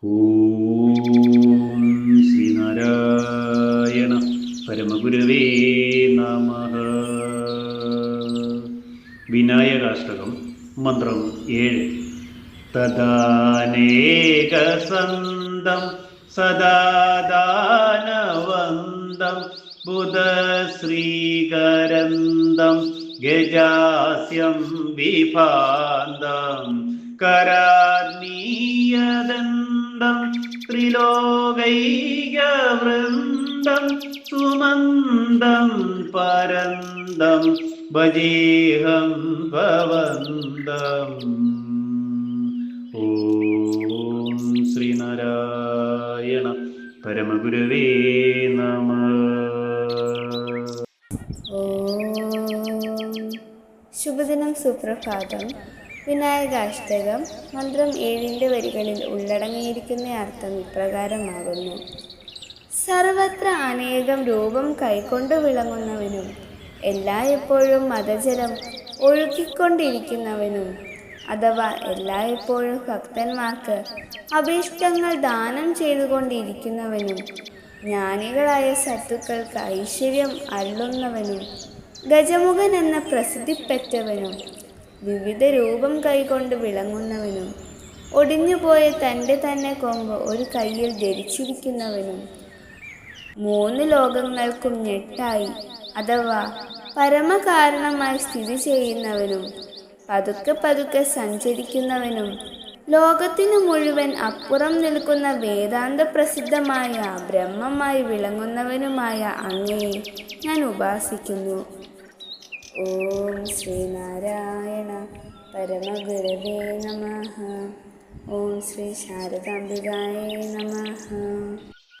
ഓം ശ്രീനാരായണ പരമഗുരവേ നമഃ. വിനായകാഷ്ടകം മന്ത്രം 7. തദാനേകസന്തം സദാദാനവന്തം ബുധശ്രീകരന്തം ഗജാസ്യം വിഭാന്തം കരാഗ്നീയദന്തം ത്രിലോകൈകവൃന്ദം സുമന്ദം പരന്തം ഭജേഹം ഭവന്തം. ഓം ശ്രീനാരായണ പരമഗുരവേ നമഃ. ശുഭദിനം, സുപ്രഭാതം. വിനായകാഷ്ടകം മന്ത്രം 7 വരികളിൽ ഉള്ളടങ്ങിയിരിക്കുന്ന അർത്ഥം ഇപ്രകാരമാകുന്നു. സർവത്ര അനേകം രൂപം കൈക്കൊണ്ടു വിളങ്ങുന്നവനും എല്ലായ്പ്പോഴും മതജലം ഒഴുക്കിക്കൊണ്ടിരിക്കുന്നവനും അഥവാ എല്ലായ്പ്പോഴും ഭക്തന്മാർക്ക് അഭീഷ്ടങ്ങൾ ദാനം ചെയ്തുകൊണ്ടിരിക്കുന്നവനും ജ്ഞാനികളായ സത്തുക്കൾക്ക് ഐശ്വര്യം അരുളുന്നവനും ഗജമുഖൻ എന്ന പ്രസിദ്ധിപ്പെട്ടവനും വിവിധ രൂപം കൈകൊണ്ട് വിളങ്ങുന്നവനും ഒടിഞ്ഞുപോയ തൻ്റെ തന്നെ കൊമ്പ് ഒരു കയ്യിൽ ധരിച്ചിരിക്കുന്നവനും 3 ലോകങ്ങൾക്കും ഞെട്ടായി അഥവാ പരമകാരണമായി സ്ഥിതി ചെയ്യുന്നവനും പതുക്കെ പതുക്കെ സഞ്ചരിക്കുന്നവനും ലോകത്തിനു മുഴുവൻ അപ്പുറം നിൽക്കുന്ന വേദാന്ത പ്രസിദ്ധമായ ബ്രഹ്മമായി വിളങ്ങുന്നവനുമായ അങ്ങയെ ഞാൻ ഉപാസിക്കുന്നു. ഓം ശ്രീനാരായണ പരമഗുരവേ നമഃ. ഓം ശ്രീ ശാരദാംബികായേ നമഃ.